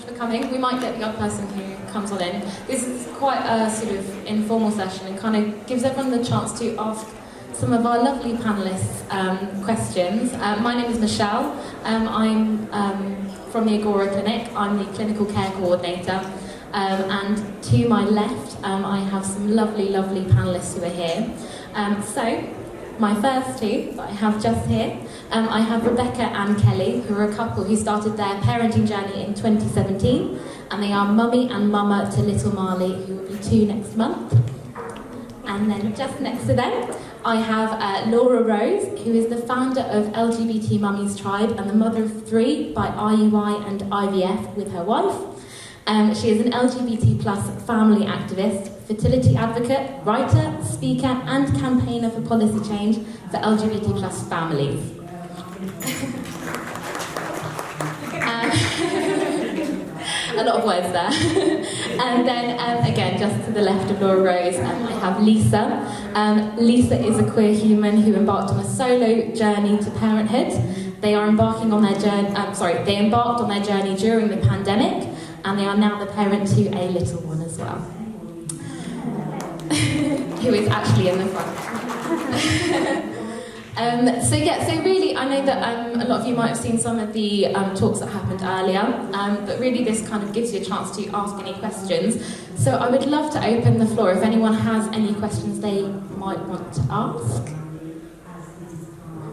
for coming. We might get the other person who comes on in. This is quite a sort of informal session and kind of gives everyone the chance to ask some of our lovely panellists questions. My name is Michelle. I'm from the Agora Clinic. I'm the clinical care coordinator. And to my left, I have some lovely, lovely panellists who are here. So, my first two that I have just here, I have Rebecca and Kelly, who are a couple who started their parenting journey in 2017, and they are mummy and mama to little Marley, who will be 2 next month. And then just next to them, I have Laura Rose, who is the founder of LGBT Mummies Tribe and the mother of 3 by IUI and IVF with her wife. She is an LGBT plus family activist, fertility advocate, writer, speaker and campaigner for policy change for LGBT plus families. A lot of words there. And then again, just to the left of Laura Rose, I have Lisa. Lisa is a queer human who embarked on a solo journey to parenthood. They are embarking on their journey. They embarked on their journey during the pandemic, and they are now the parent to a little one as well, who is actually in the front. So really, I know that a lot of you might have seen some of the talks that happened earlier, but really this kind of gives you a chance to ask any questions. So I would love to open the floor if anyone has any questions they might want to ask.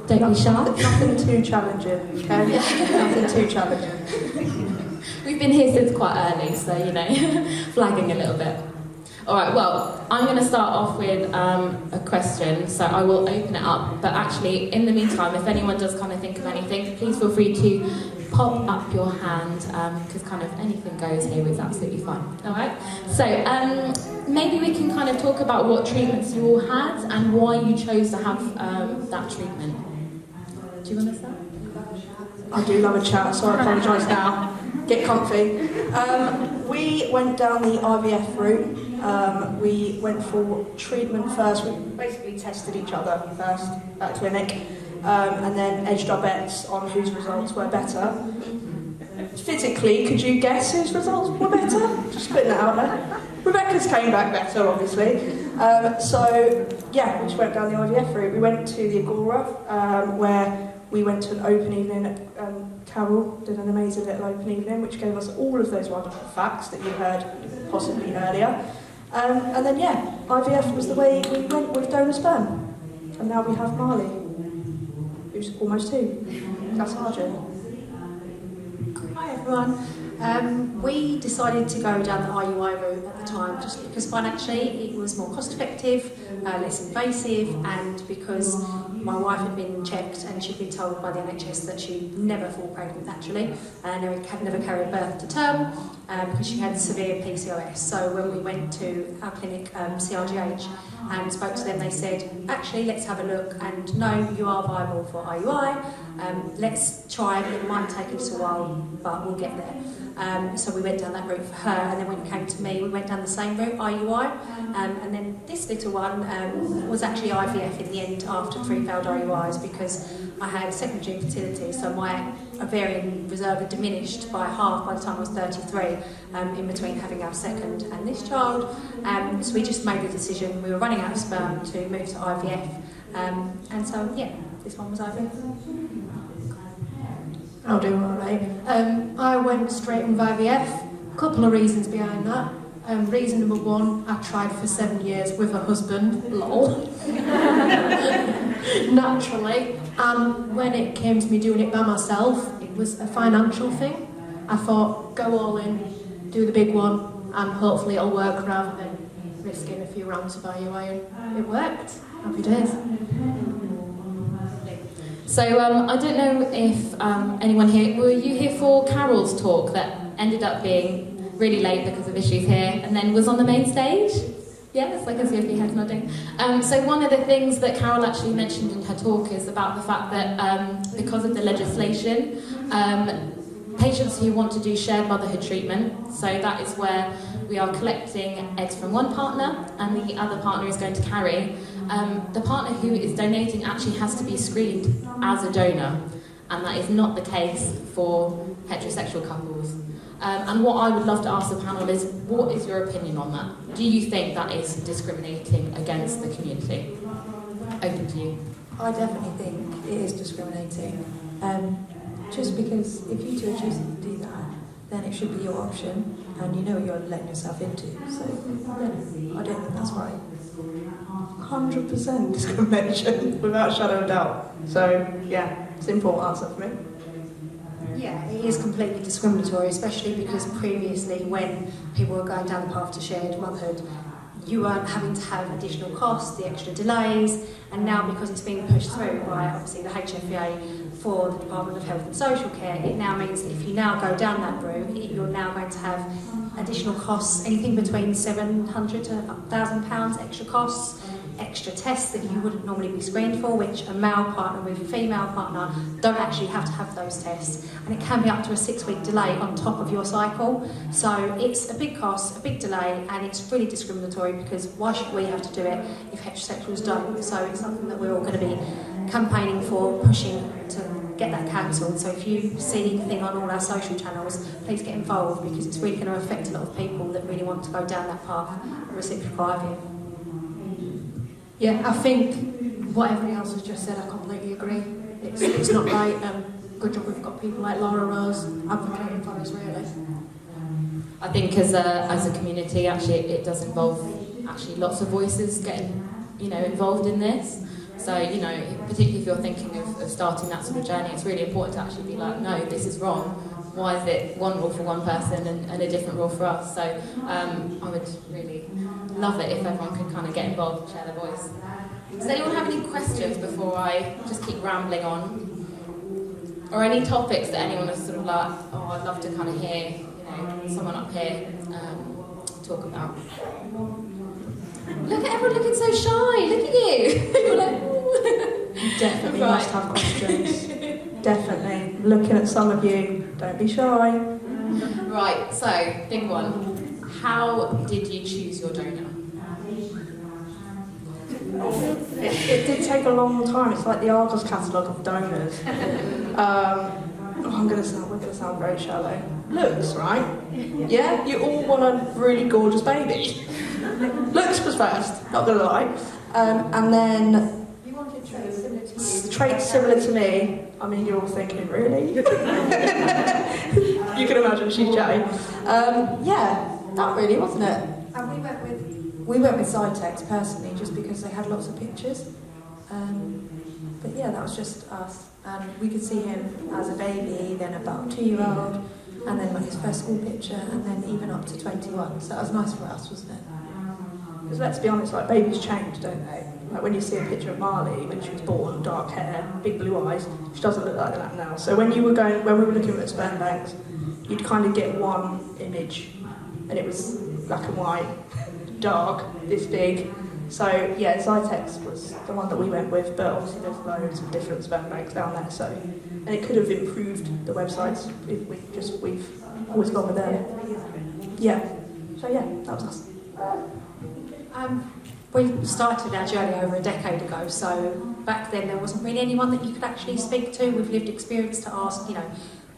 Don't be shy. Nothing too challenging, okay? Nothing too challenging. We've been here since quite early, so, you know, flagging a little bit. All right, well, I'm going to start off with a question, so I will open it up. But actually, in the meantime, if anyone does kind of think of anything, please feel free to pop up your hand, because kind of anything goes here is absolutely fine. All right? So maybe we can kind of talk about what treatments you all had and why you chose to have that treatment. Do you want to start? I do love a chat, so I apologise now. Get comfy. We went down the IVF route. We went for treatment first. We basically tested each other first at clinic, and then edged our bets on whose results were better. Physically, could you guess whose results were better? Just putting that out there. Rebecca's came back better, obviously. So, yeah, we just went down the IVF route. We went to the Agora, where we went to an open evening. Carol did an amazing little open evening, which gave us all of those wonderful facts that you heard possibly earlier. And then, yeah, IVF was the way we went with donor sperm. And now we have Marley, who's almost 2. That's our journey. Hi everyone. We decided to go down the IUI route at the time just because financially it was more cost effective, less invasive, and because my wife had been checked and she'd been told by the NHS that she'd never fall pregnant naturally and never carry birth to term because she had severe PCOS. So when we went to our clinic, CRGH, and spoke to them, they said, actually, let's have a look, and no, you are viable for IUI. Let's try, it might take a little while, but we'll get there. So we went down that route for her, and then when it came to me, we went down the same route, IUI, and then this little one was actually IVF in the end after 3 failed IUIs because I had secondary infertility, so my ovarian reserve had diminished by half by the time I was 33, in between having our second and this child. So we just made the decision, we were running out of sperm, to move to IVF, and so yeah, this one was IVF. I'll do all right. I went straight with IVF. A couple of reasons behind that. Reason number 1, I tried for 7 years with a husband, lol. Naturally. And when it came to me doing it by myself, it was a financial thing. I thought, go all in, do the big one, and hopefully it'll work rather than risking a few rounds of IUI, and it worked. Happy days. So I don't know if anyone here, were you here for Carol's talk that ended up being really late because of issues here and then was on the main stage? Yes, I can see a few heads nodding. So one of the things that Carol actually mentioned in her talk is about the fact that because of the legislation, patients who want to do shared motherhood treatment, so that is where we are collecting eggs from one partner and the other partner is going to carry. The partner who is donating actually has to be screened as a donor. and that is not the case for heterosexual couples. And what I would love to ask the panel is, what is your opinion on that? Do you think that is discriminating against the community? Open to you. I definitely think it is discriminating. Just because if you two are choosing to do that, then it should be your option, and you know what you're letting yourself into. So, yeah, I don't think that's right. 100% discrimination, without a shadow of doubt. So, yeah, simple answer for me. Yeah, it is completely discriminatory, especially because previously when people were going down the path to shared motherhood, you weren't having to have additional costs, the extra delays, and now because it's being pushed through by obviously the HFEA for the Department of Health and Social Care, it now means that if you now go down that route, you're now going to have additional costs, anything between £700 to £1,000 extra costs, extra tests that you wouldn't normally be screened for, which a male partner with a female partner don't actually have to have those tests, and it can be up to a 6-week delay on top of your cycle. So it's a big cost, a big delay, and it's really discriminatory, because why should we have to do it if heterosexuals don't? So it's something that we're all going to be campaigning for, pushing to get that cancelled. So if you see anything on all our social channels, please get involved, because it's really going to affect a lot of people that really want to go down that path of reciprocal IVF. Yeah, I think what everybody else has just said, I completely agree. It's not right. Good job we've got people like Laura Rose advocating for us, really. I think as a community, actually, it does involve actually lots of voices getting, involved in this. So, particularly if you're thinking of starting that sort of journey, it's really important to actually be like, no, this is wrong. Why is it one rule for one person and a different rule for us? So I would really love it if everyone could kind of get involved and share their voice. Does anyone have any questions before I just keep rambling on? Or any topics that anyone is sort of like, oh, I'd love to kind of hear, someone up here talk about? Look at everyone looking so shy. Look at you. You're like, ooh. You definitely Right. must have questions. Definitely. Looking at some of you, don't be shy. Right, so, big one. How did you choose your donor? It did take a long time. It's like the Argos catalogue of donors. We're going to sound very shallow. Looks, right? Yeah? You all want a really gorgeous baby. Looks was first, not going to lie. And then You wanted traits similar to you. traits similar to me. I mean, you're all thinking, really? You can imagine she's chatty. Yeah, that really, wasn't it? And we went with Zytex personally, just because they had lots of pictures. But yeah, that was just us. And we could see him as a baby, then about a 2-year-old, and then like his first school picture, and then even up to 21. So that was nice for us, wasn't it? Because let's be honest, like babies change, don't they? Like when you see a picture of Marley when she was born, dark hair, big blue eyes, she doesn't look like that now. So when we were looking at sperm banks, you'd kind of get one image, and it was black and white, dark, this big. So yeah, Zytex was the one that we went with, but obviously there's loads of different sperm banks down there. So, and it could have improved the websites if we've always gone with them. Yeah. So yeah, that was us. We started our journey over a decade ago, so back then there wasn't really anyone that you could actually speak to with lived experience to ask,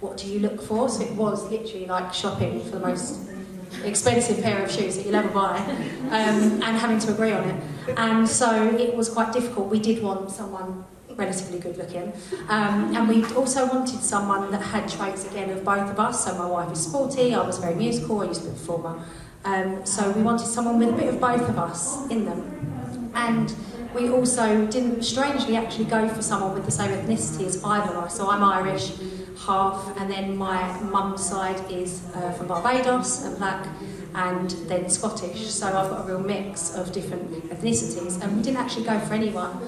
what do you look for? So it was literally like shopping for the most expensive pair of shoes that you'll ever buy, and having to agree on it. And so it was quite difficult. We did want someone relatively good looking, and we also wanted someone that had traits again of both of us. So my wife is sporty, I was very musical, I used to be a performer. So we wanted someone with a bit of both of us in them. And we also didn't strangely actually go for someone with the same ethnicity as either of us. So I'm Irish, half, and then my mum's side is from Barbados and black, and then Scottish. So I've got a real mix of different ethnicities. And we didn't actually go for anyone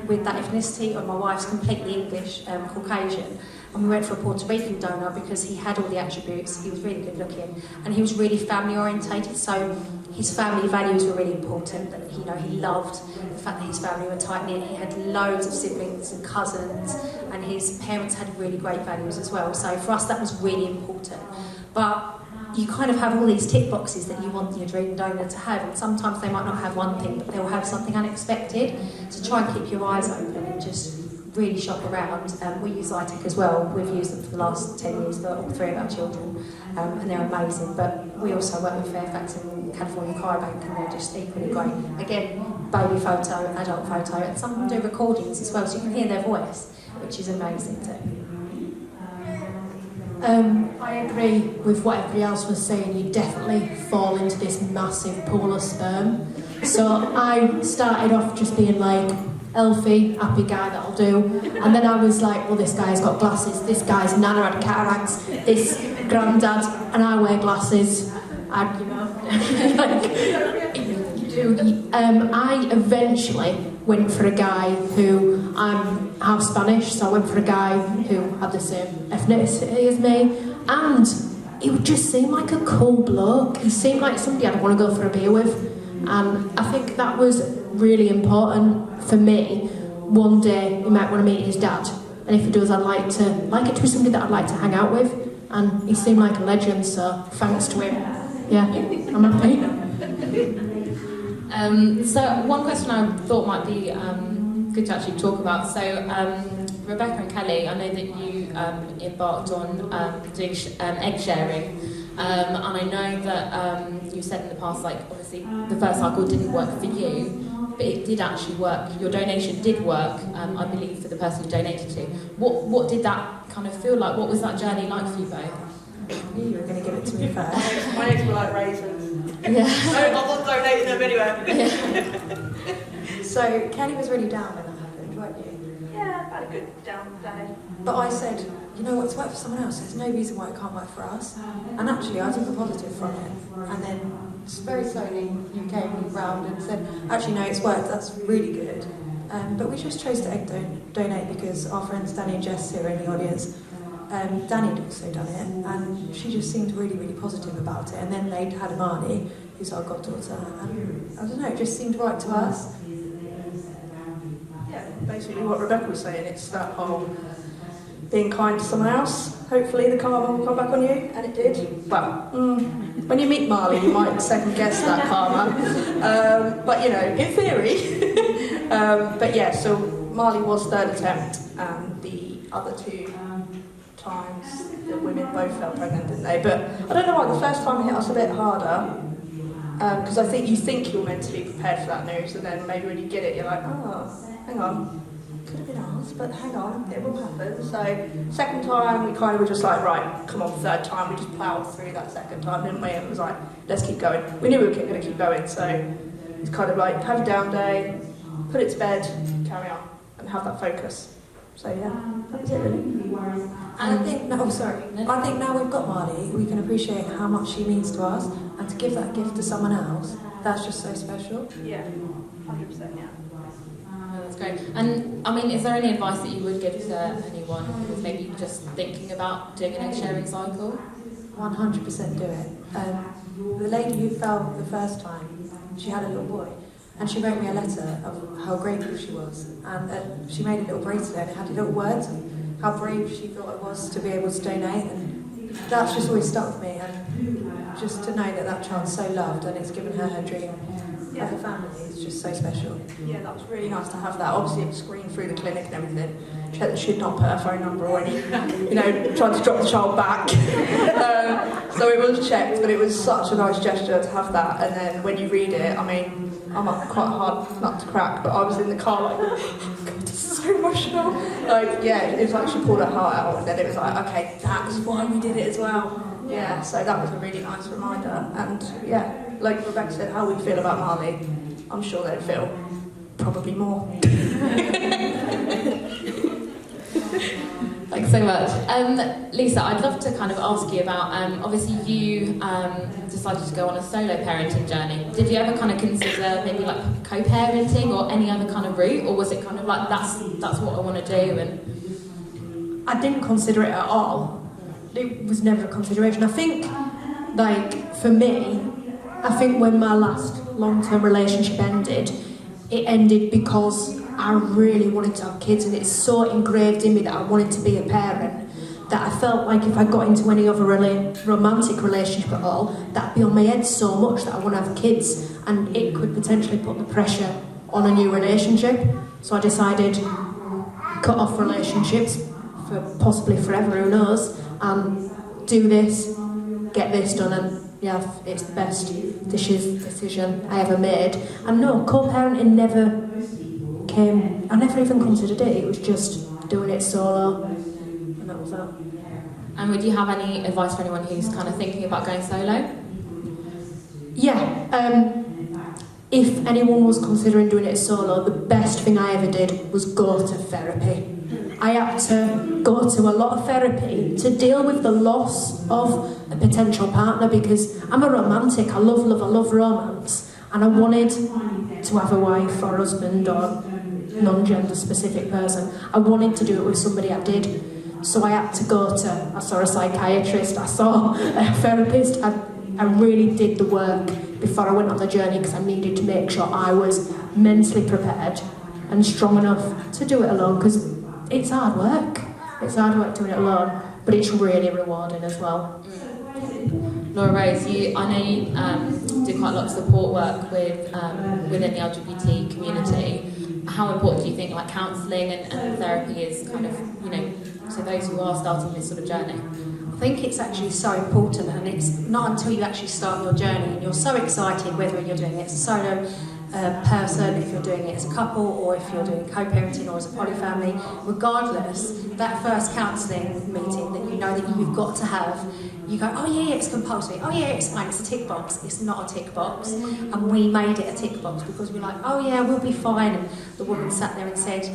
with that ethnicity, or my wife's completely English, Caucasian. And we went for a Puerto Rican donor because he had all the attributes, he was really good looking, and he was really family orientated, so his family values were really important. That he loved the fact that his family were tight-knit, he had loads of siblings and cousins, and his parents had really great values as well. So for us that was really important. But you kind of have all these tick boxes that you want your dream donor to have, and sometimes they might not have one thing, but they'll have something unexpected. So try and keep your eyes open and just really shop around. We use iTech as well. We've used them for the last 10 years for all 3 of our children, and they're amazing. But we also work with Fairfax and California Cryobank, and they're just equally great. Again, baby photo, adult photo, and some of them do recordings as well, so you can hear their voice, which is amazing too. I agree with what everybody else was saying. You definitely fall into this massive pool of sperm. So I started off just being like, healthy, happy guy, that'll do. And then I was like, well, this guy's got glasses, this guy's nana had cataracts, this granddad, and I wear glasses. I eventually went for a guy who, I'm half Spanish, so I went for a guy who had the same ethnicity as me, and he would just seem like a cool bloke. He seemed like somebody I'd want to go for a beer with, and I think that was really important for me. One day he might want to meet his dad, and if he does, I'd like it to be somebody that I'd like to hang out with, and he seemed like a legend, so thanks to him. Yeah, I'm happy. So one question I thought might be good to actually talk about. So Rebecca and Kelly, I know that you embarked on doing egg sharing, and I know that you said in the past, like obviously the first cycle didn't work for you, but it did actually work. Your donation did work, I believe, for the person you donated to. What did that kind of feel like? What was that journey like for you both? I knew you were going to give it to me first. My eggs were like raisins. Yeah. I wasn't donating them anywhere. Yeah. So Kelly was really down when that happened, weren't you? Yeah, I've had a good down day. But I said, you know what's worked for someone else, there's no reason why it can't work for us. And actually I took a positive from it. And then just very slowly you came round and said, actually no, it's worked, that's really good. But we just chose to egg donate because our friends Danny and Jess here in the audience, Danny had also done it, and she just seemed really, really positive about it. And then they'd had Marnie, who's our goddaughter, and I don't know, it just seemed right to us. Yeah, basically what Rebecca was saying, it's that whole being kind to someone else. Hopefully the karma will come back on you, and it did. Well, when you meet Marley, you might second guess that karma. But you know, in theory. But yeah, so Marley was third attempt, and the other 2 times the women both felt pregnant, didn't they? But I don't know why, the first time hit us a bit harder, because I think you think you're mentally prepared for that news, and then maybe when you get it, you're like, oh, hang on, could have been ours, but hang on, it will happen. So second time, we kind of were just like, right, come on, third time, we just ploughed through that second time, didn't we? And it was like, let's keep going. We knew we were going to keep going, so it's kind of like, have a down day, put it to bed, carry on, and have that focus. So yeah, that was it really. And I think, I think now we've got Marley, we can appreciate how much she means to us, and to give that gift to someone else, that's just so special. Yeah, 100%, yeah. Oh, that's great. And I mean, is there any advice that you would give to anyone who's maybe just thinking about doing an egg sharing cycle? 100% do it. The lady who fell the first time, she had a little boy, and she wrote me a letter of how grateful she was, and she made a little bracelet and it had little words of how brave she thought it was to be able to donate, and that's just always stuck with me, and just to know that that child's so loved and it's given her dream of a family is just so special. Yeah, that was really nice to have that. Obviously it was screened through the clinic and everything. Checked that she'd not put her phone number or any, tried to drop the child back. So it was checked, but it was such a nice gesture to have that. And then when you read it, I mean, I'm quite a hard nut to crack, but I was in the car like, oh God, this is so emotional. Like, yeah, it was like she pulled her heart out, and then it was like, okay, that's why we did it as well. Yeah, so that was a really nice reminder. And yeah, like Rebecca said, how we feel about Marley, I'm sure they'd feel probably more. Thanks so much. Lisa, I'd love to kind of ask you about, obviously you decided to go on a solo parenting journey. Did you ever kind of consider maybe like co-parenting or any other kind of route, or was it kind of like, that's what I want to do? And I didn't consider it at all. It was never a consideration. I think, like, for me, I think when my last long-term relationship ended, it ended because I really wanted to have kids, and it's so engraved in me that I wanted to be a parent that I felt like if I got into any other romantic relationship at all, that'd be on my head so much that I want to have kids, and it could potentially put the pressure on a new relationship. So I decided, cut off relationships for possibly forever, who knows, and do this, get this done, and yeah, it's the best decision I ever made. And no, co-parenting never came, I never even considered it was just doing it solo, and that was that. And would you have any advice for anyone who's kind of thinking about going solo? Yeah, if anyone was considering doing it solo, the best thing I ever did was go to therapy. I had to go to a lot of therapy to deal with the loss of a potential partner, because I'm a romantic, I love romance, and I wanted to have a wife or husband or non-gender specific person. I wanted to do it with somebody I did. So I had to I saw a psychiatrist, I saw a therapist, I really did the work before I went on the journey, because I needed to make sure I was mentally prepared and strong enough to do it alone, because it's hard work. It's hard work doing it alone, but it's really rewarding as well. Laura Rose, I know you do quite a lot of support work with within the LGBT community. How important do you think like counselling and therapy is kind of, to those who are starting this sort of journey? I think it's actually so important, and it's not until you actually start your journey and you're so excited, whether you're doing it as a solo person, if you're doing it as a couple, or if you're doing co-parenting or as a polyfamily, regardless, that first counselling meeting that you know that you've got to have, you go, oh yeah, it's compulsory, oh yeah, it's fine, it's a tick box. It's not a tick box, and we made it a tick box because we're like, oh yeah, we'll be fine. And the woman sat there and said, do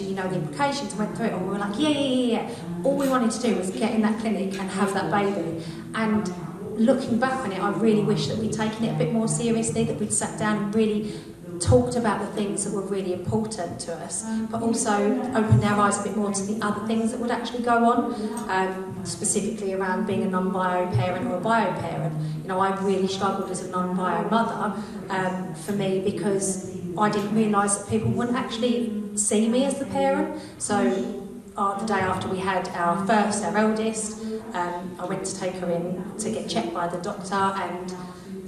you know the implications? Went through it, and we were like, yeah. All we wanted to do was get in that clinic and have that baby. And looking back on it, I really wish that we'd taken it a bit more seriously, that we'd sat down and really talked about the things that were really important to us, but also opened our eyes a bit more to the other things that would actually go on, specifically around being a non-bio parent or a bio parent. I really struggled as a non-bio mother, for me, because I didn't realise that people wouldn't actually see me as the parent. So the day after we had our eldest, I went to take her in to get checked by the doctor, and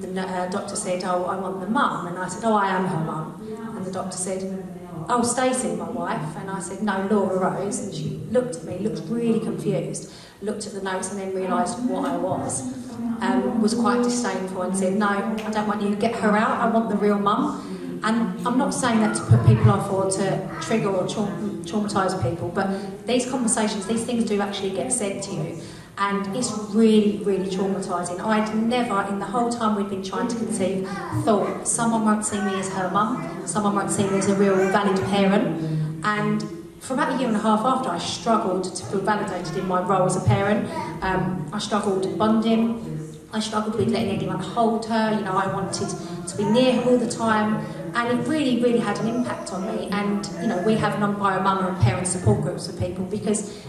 the doctor said, oh, I want the mum. And I said, oh, I am her mum. And the doctor said, oh, Stacey, my wife. And I said, no, Laura Rose. And she looked at me, looked really confused, looked at the notes and then realised what I was quite disdainful, and said, no, I don't want you to get her out, I want the real mum. And I'm not saying that to put people off or to trigger or traumatise people, but these conversations, these things do actually get said to you. And it's really, really traumatising. I'd never, in the whole time we'd been trying to conceive, thought someone won't see me as her mum, someone won't see me as a real valid parent. And for about a year and a half after, I struggled to feel validated in my role as a parent. I struggled bonding. I struggled with letting anyone hold her. I wanted to be near her all the time. And it really, really had an impact on me. And, we have non-bio mama and parent support groups for people, because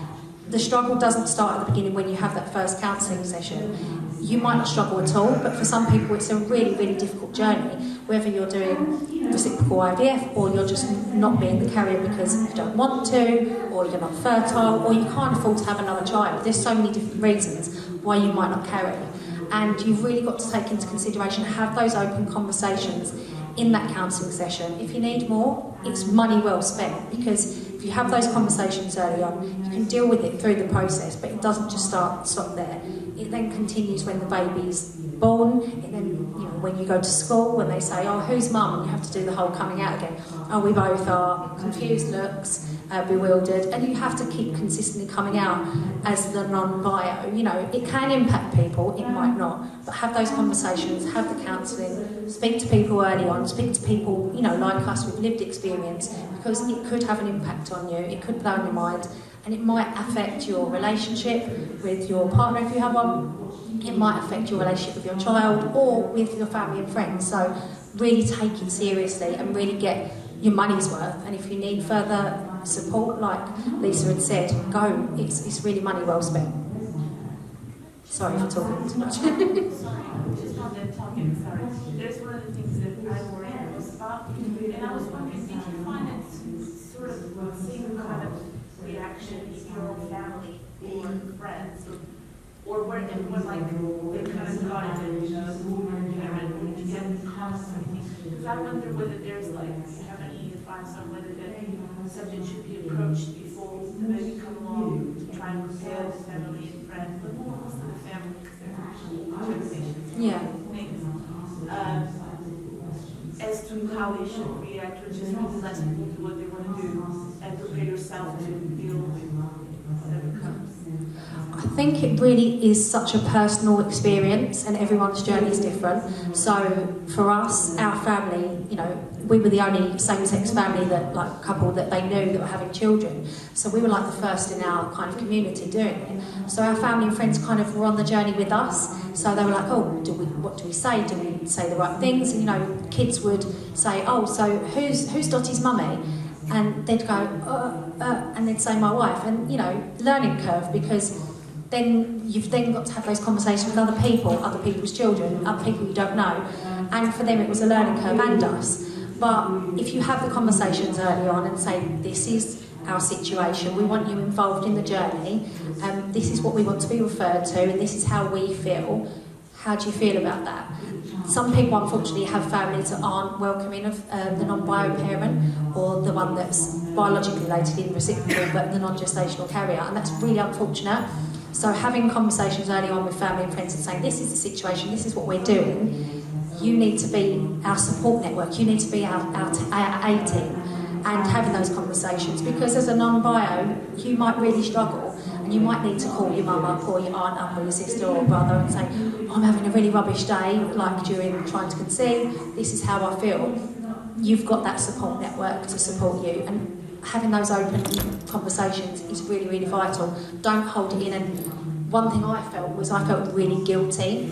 the struggle doesn't start at the beginning when you have that first counselling session. You might not struggle at all, but for some people it's a really, really difficult journey, whether you're doing reciprocal IVF or you're just not being the carrier because you don't want to, or you're not fertile, or you can't afford to have another child. There's so many different reasons why you might not carry. And you've really got to take into consideration, have those open conversations in that counselling session. If you need more, it's money well spent, because if you have those conversations early on, you can deal with it through the process, but it doesn't just stop there. It then continues when the baby's born, and then when you go to school, when they say, oh, who's mum? And you have to do the whole coming out again. Oh, we both are. Confused looks, bewildered, and you have to keep consistently coming out as the non-bio. It can impact people, it might not, but have those conversations, have the counselling, speak to people early on, speak to people, like us with lived experience, because it could have an impact on you, it could blow your mind, and it might affect your relationship with your partner if you have one. It might affect your relationship with your child or with your family and friends. So really take it seriously and really get your money's worth. And if you need further support, like Lisa had said, go. It's really money well spent. Sorry for talking too much. Just on that talking, sorry. There's one of the things that I worry about, and I was wondering, did you find it sort of the same kind of reaction in your own family or friends, or where like they kind of thought that you get comments or anything? Because I wonder whether there's have any advice on whether that subject should be approached might prepare the family and friends, but more also the family because they're actually generations. Yeah. Things. As to how they should react, or just really let people do what they want to do and prepare yourself to deal with whatever comes. I think it really is such a personal experience and everyone's journey is different. So for us, our family, you know, we were the only same-sex family couple that they knew that were having children. So we were like the first in our kind of community doing it. So our family and friends kind of were on the journey with us. So they were like, oh, what do we say? Do we say the right things? And, you know, kids would say, oh, so who's Dottie's mummy? And they'd go, and they'd say my wife. And, you know, learning curve, because then you've then got to have those conversations with other people, other people's children, other people you don't know. And for them it was a learning curve, and us. But if you have the conversations early on and say, this is our situation, we want you involved in the journey, this is what we want to be referred to, and this is how we feel. How do you feel about that? Some people unfortunately have families that aren't welcoming of the non-bio parent, or the one that's biologically related in recipient but the non-gestational carrier, and that's really unfortunate. So having conversations early on with family and friends and saying, this is the situation, this is what we're doing, you need to be our support network, you need to be our A-team, and having those conversations, because as a non-bio, you might really struggle, and you might need to call your mum up, or your aunt up, or your sister or brother and say, I'm having a really rubbish day, like during trying to conceive, this is how I feel. You've got that support network to support you, and having those open conversations is really, really vital. Don't hold it in. And one thing I felt really guilty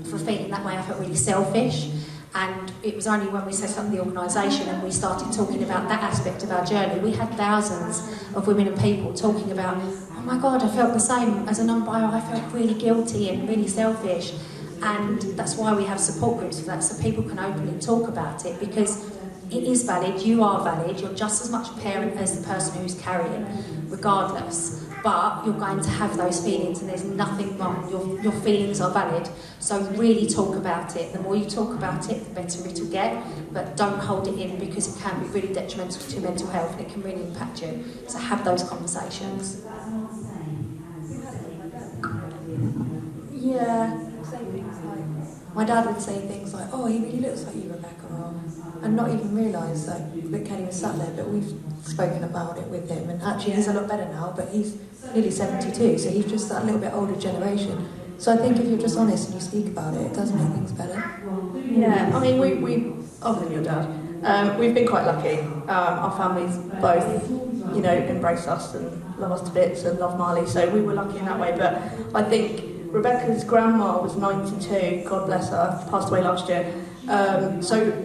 for feeling that way. I felt really selfish. And it was only when we set up the organisation and we started talking about that aspect of our journey, we had thousands of women and people talking about, oh my God, I felt the same as a non-bio, I felt really guilty and really selfish. And that's why we have support groups for that, so people can openly talk about it, because it is valid, you are valid, you're just as much a parent as the person who's carrying, regardless. But you're going to have those feelings, and there's nothing wrong. Your feelings are valid. So really talk about it. The more you talk about it, the better it'll get. But don't hold it in, because it can be really detrimental to mental health and it can really impact you. So have those conversations. Yeah. My dad would say things like, oh, he really looks like you, Rebecca, and not even realise that Kenny was sat there, but we've spoken about it with him, and actually he's a lot better now, but he's nearly 72, so he's just that little bit older generation. So I think if you're just honest and you speak about it, it does make things better. Yeah, I mean, we other than your dad, we've been quite lucky. Our families both, you know, embrace us and love us to bits and love Marley, so we were lucky in that way. But I think Rebecca's grandma was 92, God bless her, passed away last year. So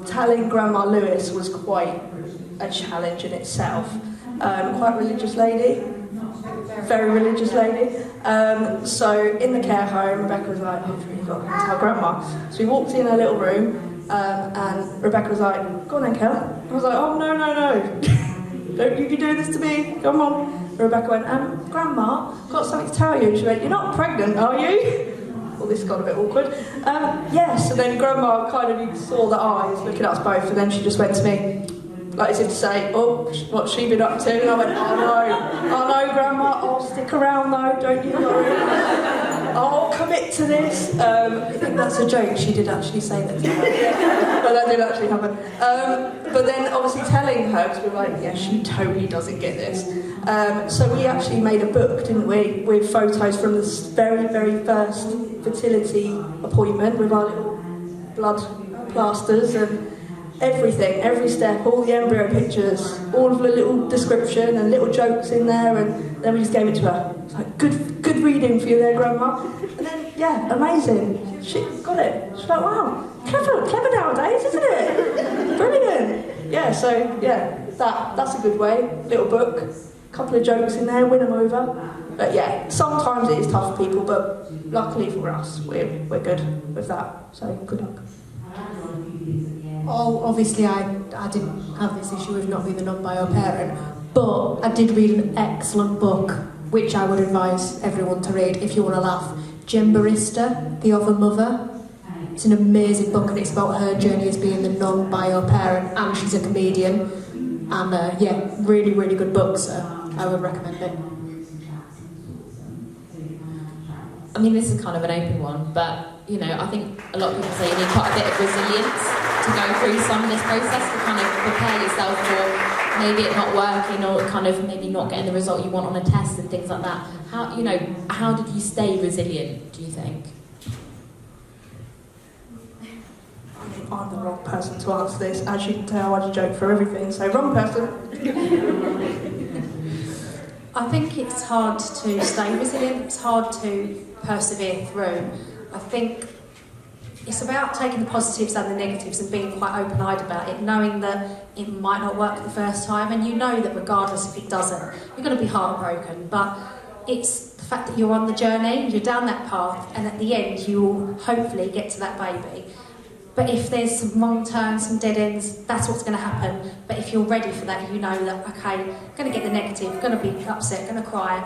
telling Grandma Lewis was quite a challenge in itself. Quite a religious lady, very religious lady. So in the care home, Rebecca was like, oh, I've really got to tell Grandma. So we walked in her little room, and Rebecca was like, go on then, Kel. I was like, oh, no. Don't you be doing this to me, come on. Rebecca went, Grandma, I've got something to tell you. And she went, you're not pregnant, are you? Well, this got a bit awkward. Yes, and then Grandma kind of saw the eyes looking at us both, and then she just went to me, like as if to say, oh, what's she been up to? And I went, oh no, Grandma, I'll stick around though, don't you worry. I'll commit to this. I think that's a joke, she did actually say that to her. But that did actually happen. But then obviously telling her, because we were like, yeah, she totally doesn't get this. So we actually made a book, didn't we, with photos from the very, very first fertility appointment with our little blood plasters and everything, every step, all the embryo pictures, all of the little description and little jokes in there, and then we just gave it to her. It's like, good reading for you there, Grandma. And then, yeah, amazing. She got it. She's like, wow, clever nowadays, isn't it? Brilliant. Yeah, so, yeah, that's a good way. Little book, couple of jokes in there, win them over. But yeah, sometimes it is tough for people, but luckily for us, we're good with that. So, good luck. Oh, obviously I didn't have this issue of not being a non-bio parent, but I did read an excellent book, which I would advise everyone to read if you want to laugh. Jen Barista, The Other Mother. It's an amazing book, and it's about her journey as being the non-bio parent, and she's a comedian. And yeah, really, really good book, so I would recommend it. I mean, this is kind of an open one, but, you know, I think a lot of people say you need quite a bit of resilience to go through some of this process to kind of prepare yourself for maybe it not working or kind of maybe not getting the result you want on a test and things like that. How, you know, how did you stay resilient, do you think? I'm the wrong person to answer this. As you can tell, I just joke for everything, so wrong person. I think it's hard to stay resilient, it's hard to persevere through. I think it's about taking the positives and the negatives and being quite open-eyed about it, knowing that it might not work the first time, and you know that regardless if it doesn't, you're going to be heartbroken, but it's the fact that you're on the journey, you're down that path, and at the end you will hopefully get to that baby. But if there's some wrong turns, some dead ends, that's what's going to happen. But if you're ready for that, you know that, okay, I'm going to get the negative, going to be upset, going to cry,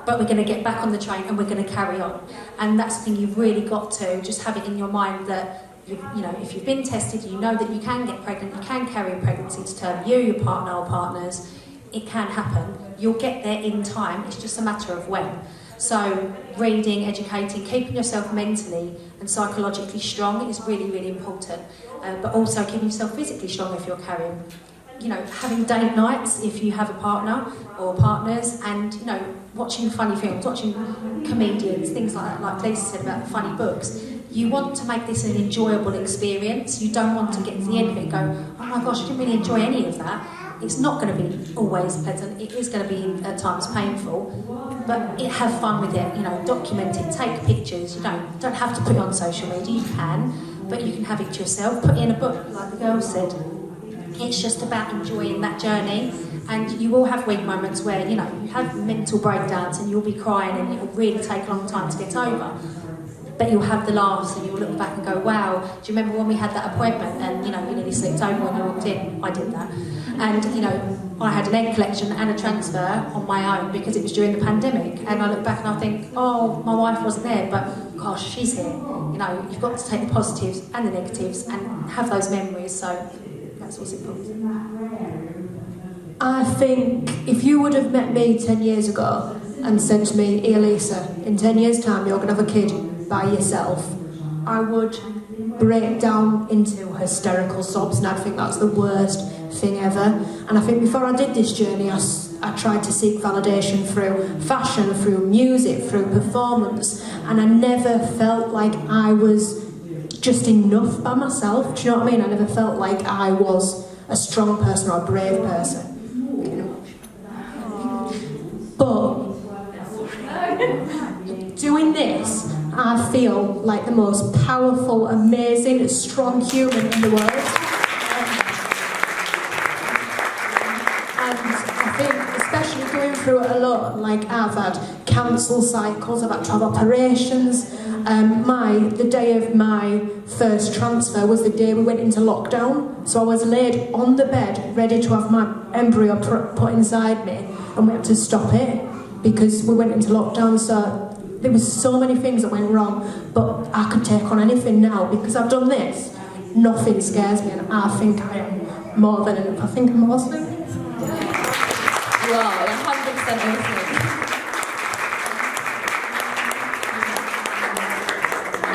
but we're going to get back on the train and we're going to carry on. And that's the thing you've really got to just have it in your mind that, you know, if you've been tested, you know that you can get pregnant, you can carry a pregnancy to term, you, your partner or partners, it can happen. You'll get there in time, it's just a matter of when. So reading, educating, keeping yourself mentally and psychologically strong is really, really important. But also keeping yourself physically strong if you're carrying. You know, having date nights if you have a partner or partners, and, you know, watching funny films, watching comedians, things like that, like Lisa said about the funny books. You want to make this an enjoyable experience. You don't want to get to the end of it and go, oh my gosh, I didn't really enjoy any of that. It's not going to be always pleasant. It is going to be at times painful, but have fun with it. You know, document it, take pictures. You don't have to put it on social media. You can, but you can have it to yourself. Put it in a book, like the girl said. It's just about enjoying that journey, and you will have weak moments where, you know, you have mental breakdowns and you'll be crying and it will really take a long time to get over. But you'll have the laughs and you'll look back and go, wow, do you remember when we had that appointment and, you know, you nearly slipped over when you walked in? I did that. And, you know, I had an egg collection and a transfer on my own because it was during the pandemic. And I look back and I think, oh, my wife wasn't there, but gosh, she's here. You know, you've got to take the positives and the negatives and have those memories. So that's what's important. I think if you would have met me 10 years ago and said to me, hey Lisa, in 10 years' time you're going to have a kid by yourself, I would break down into hysterical sobs, and I'd think that's the worst thing ever. And I think before I did this journey, I tried to seek validation through fashion, through music, through performance, and I never felt like I was just enough by myself. Do you know what I mean? I never felt like I was a strong person or a brave person. But doing this, I feel like the most powerful, amazing, strong human in the world. And I think, especially going through it alone, like I've had cancel cycles, I've had to have operations. The day of my first transfer was the day we went into lockdown. So I was laid on the bed, ready to have my embryo put inside me, and we had to stop it because we went into lockdown. So there was so many things that went wrong, but I could take on anything now because I've done this. Nothing scares me, and I think I am more than enough. I think I'm awesome. Wow, 100% awesome.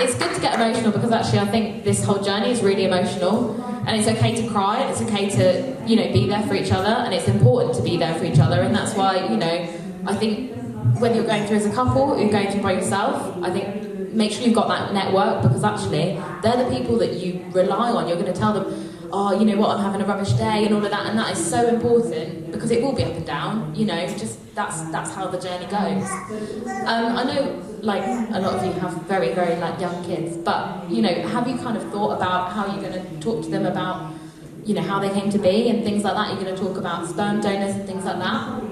It's good to get emotional because actually I think this whole journey is really emotional, and it's okay to cry, it's okay to, you know, be there for each other, and it's important to be there for each other, and that's why, you know, I think whether you're going through as a couple or you're going through by yourself, I think make sure you've got that network, because actually they're the people that you rely on. You're going to tell them, oh, you know what, I'm having a rubbish day and all of that, and that is so important because it will be up and down, you know, just that's how the journey goes. I know, like, a lot of you have very, very, like, young kids, but, you know, have you kind of thought about how you're going to talk to them about, you know, how they came to be and things like that? You're going to talk about sperm donors and things like that?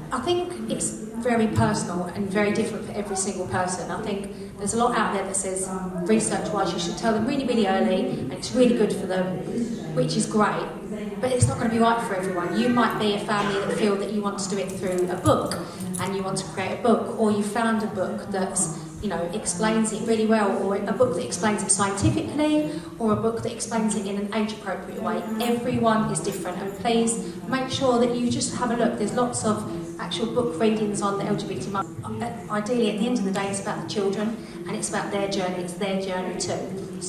I think it's very personal and very different for every single person. I think there's a lot out there that says, research-wise, you should tell them really, really early, and it's really good for them, which is great, but it's not going to be right for everyone. You might be a family that feel that you want to do it through a book, and you want to create a book, or you found a book that's, you know, explains it really well, or a book that explains it scientifically, or a book that explains it in an age-appropriate way. Everyone is different, and please make sure that you just have a look. There's lots of actual book readings on the LGBT mum. Ideally, at the end of the day, it's about the children and it's about their journey. It's their journey too.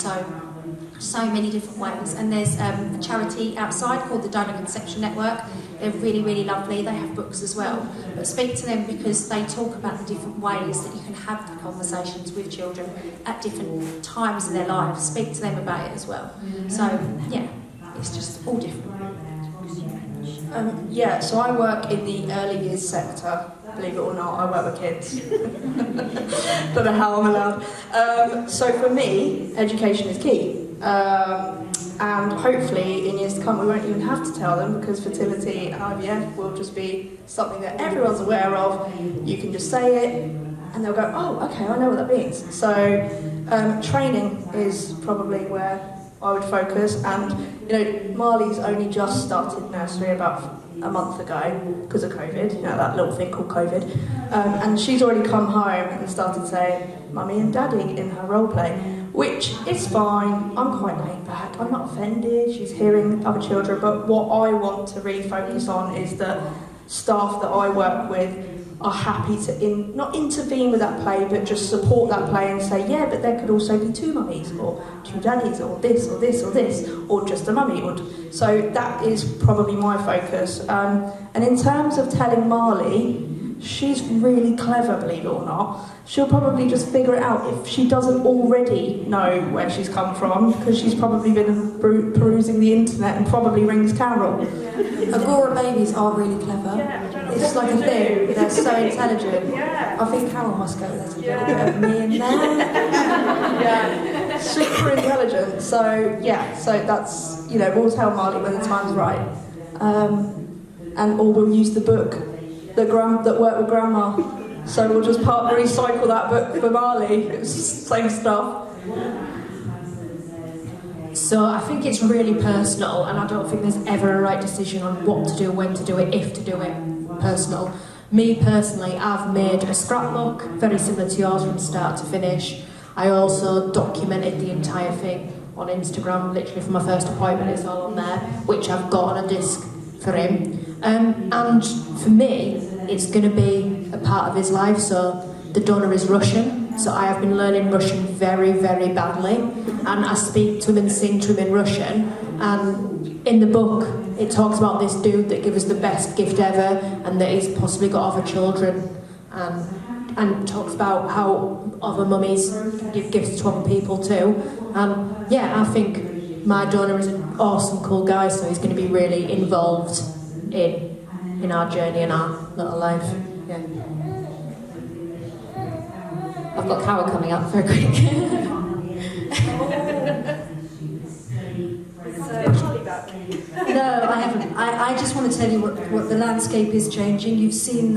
So many different ways. And there's a charity outside called the Donor Conception Network. They're really, really lovely. They have books as well. But speak to them because they talk about the different ways that you can have the conversations with children at different times in their lives. Speak to them about it as well. So, yeah, it's just all different. Yeah, so I work in the early years sector. Believe it or not, I work with kids. Don't know how I'm allowed. So for me, education is key. And hopefully in years to come we won't even have to tell them, because fertility and IVF will just be something that everyone's aware of. You can just say it and they'll go, oh, okay, I know what that means. So training is probably where I would focus. And you know, Marley's only just started nursery about a month ago because of COVID, you know, that little thing called COVID. And she's already come home and started saying mummy and daddy in her role play, which is fine. I'm quite laid back, I'm not offended, she's hearing other children, but what I want to really focus on is that staff that I work with are happy to not intervene with that play, but just support that play and say, yeah, but there could also be two mummies, or two daddies, or this, or this, or this, or just a mummy. So that is probably my focus. And in terms of telling Marley, she's really clever, believe it or not. She'll probably just figure it out if she doesn't already know where she's come from, because she's probably been perusing the internet and probably rings Carol. Agora babies are really clever. Yeah, It's like a thing. They're so intelligent. Yeah. I think Carol must go, there's a little bit of me in there. Yeah, super intelligent. So yeah, so that's, you know, we'll tell Marley when the time's right, or we'll use the book that worked with Grandma. So we'll just recycle that book for Marley. It's just the same stuff. So I think it's really personal, and I don't think there's ever a right decision on what to do, when to do it, if to do it. Personal. Me personally, I've made a scrapbook very similar to yours from start to finish. I also documented the entire thing on Instagram, literally from my first appointment. It's all on there, which I've got on a disc for him. And for me, it's going to be a part of his life. So the donor is Russian, so I have been learning Russian very, very badly, and I speak to him and sing to him in Russian. And in the book, it talks about this dude that gave us the best gift ever, and that he's possibly got other children, and talks about how other mummies give gifts to other people too. Yeah, I think my donor is an awesome, cool guy, so he's going to be really involved in our journey and our little life. Yeah. I've got Cara coming up very quick. No, I haven't. I just want to tell you what the landscape is changing. You've seen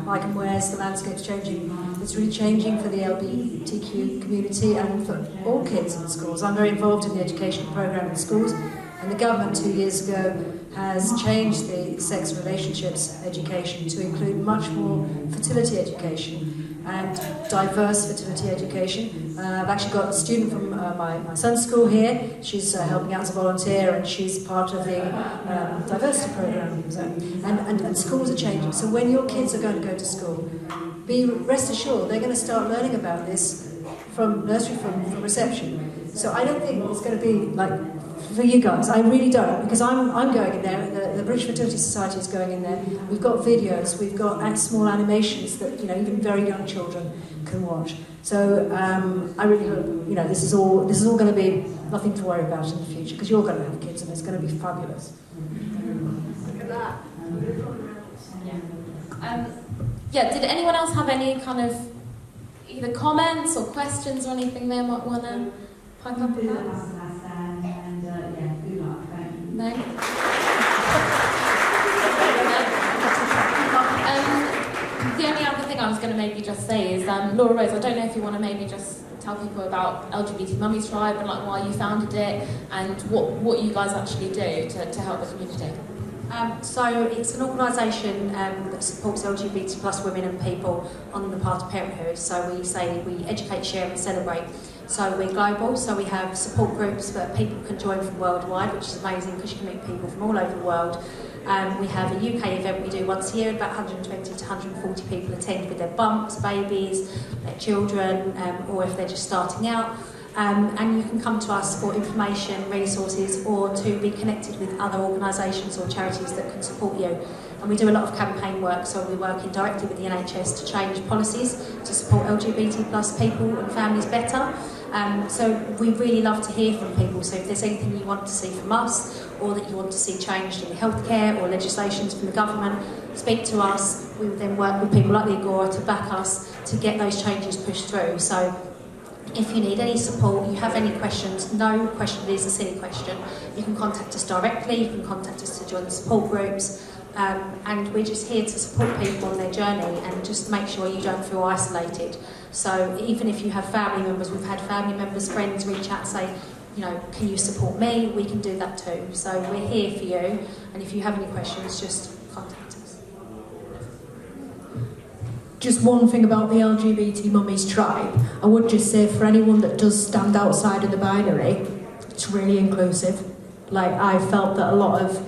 Mike and Ware's, the landscape's changing. It's really changing for the LGBTQ community and for all kids in schools. I'm very involved in the education programme in schools, and the government 2 years ago has changed the sex relationships education to include much more fertility education and diverse fertility education. I've actually got a student from my son's school here. She's helping out as a volunteer, and she's part of the diversity program. So, and schools are changing. So when your kids are going to go to school, rest assured they're going to start learning about this from nursery, from reception. So I don't think it's going to be like for you guys. I really don't, because I'm going in there. The British Fertility Society is going in there. We've got videos, we've got small animations that even very young children can watch. So I really hope this is all going to be nothing to worry about in the future, because you're going to have kids and it's going to be fabulous. Look at that. Yeah. Did anyone else have any kind of either comments or questions or anything they might want to pipe up about? No? The only other thing I was going to maybe just say is, Laura Rose, I don't know if you want to maybe just tell people about LGBT Mummies Tribe and like why you founded it and what you guys actually do to help the community. So it's an organisation that supports LGBT plus women and people on the path to parenthood. So we say we educate, share and celebrate. So we're global, so we have support groups that people can join from worldwide, which is amazing because you can meet people from all over the world. We have a UK event we do once a year, about 120 to 140 people attend with their bumps, babies, their children, or if they're just starting out. And you can come to us for information, resources, or to be connected with other organisations or charities that can support you. And we do a lot of campaign work, so we're working directly with the NHS to change policies to support LGBT plus people and families better. So we really love to hear from people, so if there's anything you want to see from us or that you want to see changed in healthcare or legislations from the government, speak to us. We will then work with people like the Agora to back us to get those changes pushed through. So if you need any support, you have any questions, no question is a silly question, you can contact us directly, you can contact us to join the support groups. And we're just here to support people on their journey and just make sure you don't feel isolated. So even if you have family members, we've had family members, friends reach out and say, you know, can you support me? We can do that too. So we're here for you, and if you have any questions, just contact us. Just one thing about the LGBT Mummies tribe, I would just say for anyone that does stand outside of the binary, it's really inclusive. Like, I felt that a lot of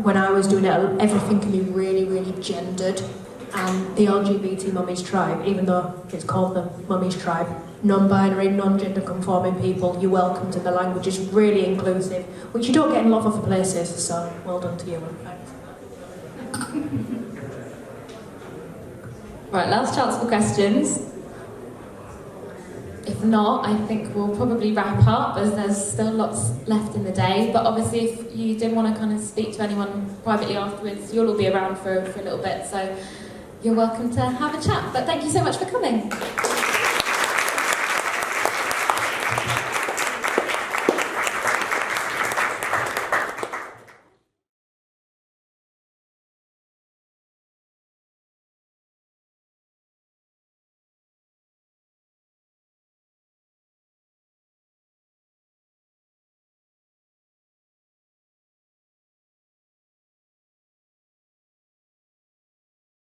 when I was doing it, everything can be really, really gendered, and the LGBT Mummies tribe, even though it's called the Mummies tribe, non-binary, non-gender conforming people, you're welcome to. The language is really inclusive, which you don't get in a lot of other places, so well done to you. Right, last chance for questions. If not, I think we'll probably wrap up, as there's still lots left in the day. But obviously, if you did want to kind of speak to anyone privately afterwards, you'll all be around for a little bit, so you're welcome to have a chat. But thank you so much for coming.